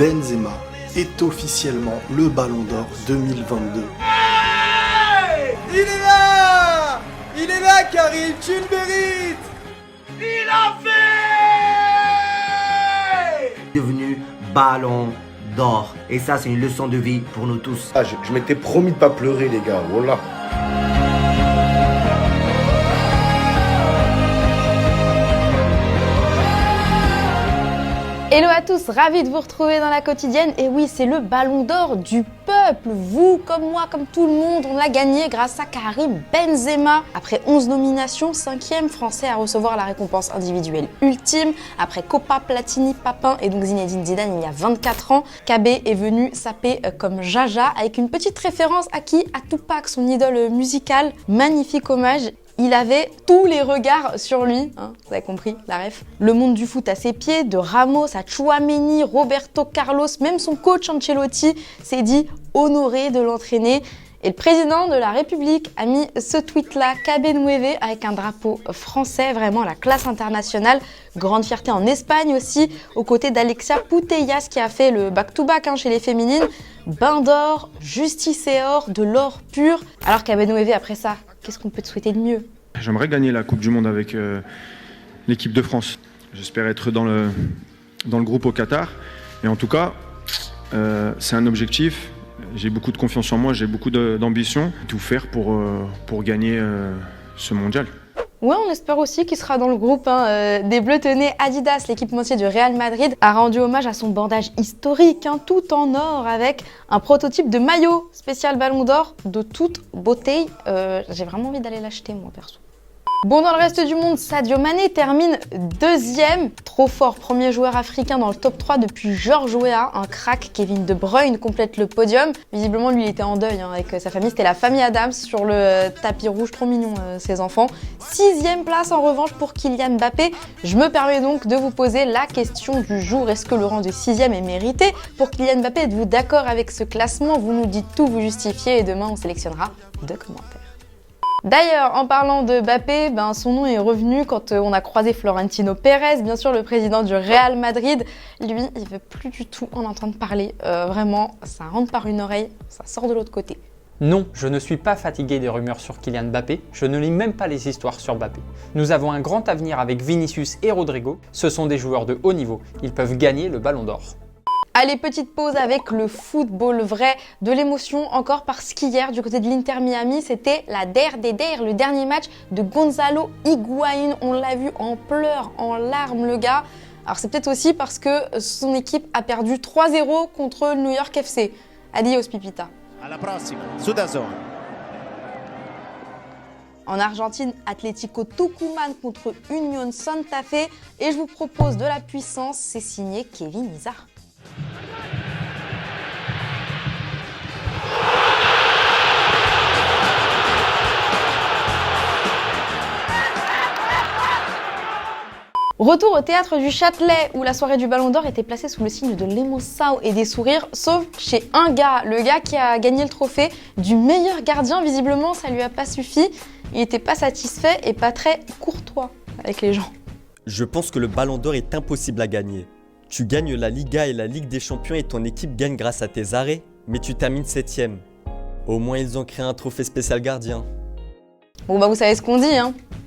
Benzema est officiellement le Ballon d'Or 2022. Hey, il est là! Il est là, Karim, tu le mérites! Il a fait! Devenu Ballon d'Or. Et ça, c'est une leçon de vie pour nous tous. Ah, je m'étais promis de pas pleurer, les gars. Voilà. Hello à tous, ravi de vous retrouver dans la quotidienne. Et oui, c'est le Ballon d'Or du peuple. Vous, comme moi, comme tout le monde, on l'a gagné grâce à Karim Benzema. Après 11 nominations, 5e français à recevoir la récompense individuelle ultime. Après Copa, Platini, Papin et donc Zinedine Zidane il y a 24 ans, KB est venu saper comme Jaja avec une petite référence à qui? À Tupac, son idole musicale. Magnifique hommage. Il avait tous les regards sur lui, hein, vous avez compris, la ref. Le monde du foot à ses pieds, de Ramos à Tchouaméni, Roberto Carlos, même son coach Ancelotti s'est dit honoré de l'entraîner. Et le président de la République a mis ce tweet-là, KB Nueve, avec un drapeau français, vraiment la classe internationale. Grande fierté en Espagne aussi, aux côtés d'Alexia Putellas qui a fait le back-to-back chez les féminines. Bain d'or, justice et or, de l'or pur. Alors KB Nueve, après ça, qu'est-ce qu'on peut te souhaiter de mieux? J'aimerais gagner la Coupe du Monde avec l'équipe de France. J'espère être dans le groupe au Qatar. Et en tout cas, c'est un objectif. J'ai beaucoup de confiance en moi, j'ai beaucoup d'ambition. Tout faire pour gagner ce mondial. Ouais, on espère aussi qu'il sera dans le groupe des Bleus. Tenez, Adidas, l'équipementier du Real Madrid, a rendu hommage à son bandage historique, tout en or, avec un prototype de maillot spécial Ballon d'Or de toute beauté. J'ai vraiment envie d'aller l'acheter, moi, perso. Bon, dans le reste du monde, Sadio Mané termine 2e. Trop fort, premier joueur africain dans le top 3 depuis George Weah. Un crack, Kevin De Bruyne complète le podium. Visiblement, lui, il était en deuil avec sa famille. C'était la famille Adams sur le tapis rouge. Trop mignon, ses enfants. 6e place, en revanche, pour Kylian Mbappé. Je me permets donc de vous poser la question du jour. Est-ce que le rang de 6e est mérité pour Kylian Mbappé? Êtes-vous d'accord avec ce classement? Vous nous dites tout, vous justifiez et demain, on sélectionnera 2 commentaires. D'ailleurs, en parlant de Mbappé, son nom est revenu quand on a croisé Florentino Pérez, bien sûr le président du Real Madrid. Lui, il veut plus du tout en entendre parler. Vraiment, ça rentre par une oreille, ça sort de l'autre côté. Non, je ne suis pas fatigué des rumeurs sur Kylian Mbappé, je ne lis même pas les histoires sur Mbappé. Nous avons un grand avenir avec Vinicius et Rodrigo, ce sont des joueurs de haut niveau, ils peuvent gagner le Ballon d'Or. Allez, petite pause avec le football vrai, de l'émotion encore parce qu'hier, du côté de l'Inter Miami, c'était la der des der, le dernier match de Gonzalo Higuaín. On l'a vu en pleurs, en larmes, le gars. Alors c'est peut-être aussi parce que son équipe a perdu 3-0 contre le New York FC. Adios, Pipita. Alla prossima, su DAZN. En Argentine, Atlético Tucumán contre Unión Santa Fe. Et je vous propose de la puissance, c'est signé Kevin Izard. Retour au théâtre du Châtelet où la soirée du Ballon d'Or était placée sous le signe de l'émotion et des sourires, sauf chez un gars, le gars qui a gagné le trophée du meilleur gardien. Visiblement, ça lui a pas suffi. Il était pas satisfait et pas très courtois avec les gens. Je pense que le Ballon d'Or est impossible à gagner. Tu gagnes la Liga et la Ligue des Champions et ton équipe gagne grâce à tes arrêts, mais tu termines 7e. Au moins ils ont créé un trophée spécial gardien. Bon vous savez ce qu'on dit,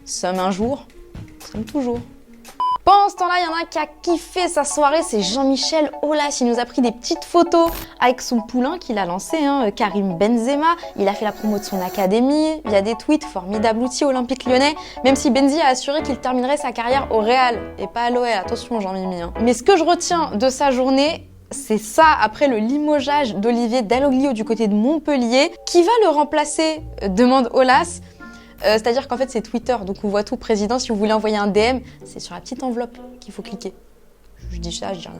Sommes un jour, sommes toujours. Pendant ce temps-là, il y en a un qui a kiffé sa soirée, c'est Jean-Michel Aulas. Il nous a pris des petites photos avec son poulain qu'il a lancé, Karim Benzema. Il a fait la promo de son académie, il y a des tweets, formidable outil olympique lyonnais, même si Benzi a assuré qu'il terminerait sa carrière au Real et pas à l'OL. Attention Jean-Mimi. Mais ce que je retiens de sa journée, c'est ça, après le limogeage d'Olivier Dalloglio du côté de Montpellier. Qui va le remplacer? Demande Aulas. C'est-à-dire qu'en fait c'est Twitter, donc on voit tout. Président, si vous voulez envoyer un DM, c'est sur la petite enveloppe qu'il faut cliquer. Je dis ça, je dis rien.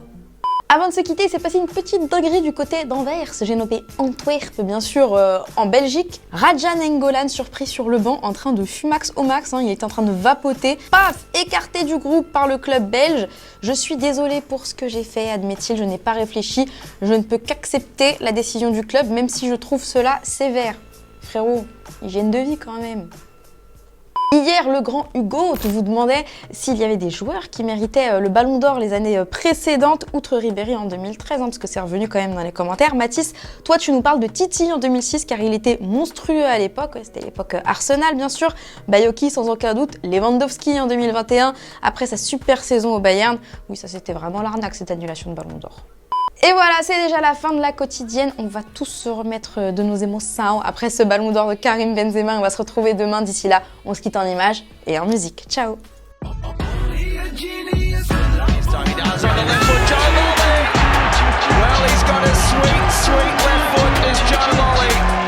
Avant de se quitter, il s'est passé une petite dinguerie du côté d'Anvers. J'ai nommé Antwerp, bien sûr, en Belgique. Rajan Nainggolan, surpris sur le banc, en train de fumax au max. Il était en train de vapoter. Paf, écarté du groupe par le club belge. Je suis désolé pour ce que j'ai fait, admet-il. Je n'ai pas réfléchi. Je ne peux qu'accepter la décision du club, même si je trouve cela sévère. Frérot, hygiène de vie quand même. Hier, le grand Hugo te vous demandait s'il y avait des joueurs qui méritaient le Ballon d'Or les années précédentes, outre Ribéry en 2013, parce que c'est revenu quand même dans les commentaires. Mathis, toi tu nous parles de Titi en 2006, car il était monstrueux à l'époque, c'était l'époque Arsenal bien sûr, Bayoki sans aucun doute, Lewandowski en 2021, après sa super saison au Bayern. Oui, ça c'était vraiment l'arnaque cette annulation de Ballon d'Or. Et voilà, c'est déjà la fin de la quotidienne. On va tous se remettre de nos émotions après ce Ballon d'Or de Karim Benzema. On va se retrouver demain. D'ici là, on se quitte en images et en musique. Ciao. Well, he's got a sweet, sweet left foot, is Joe Lolly.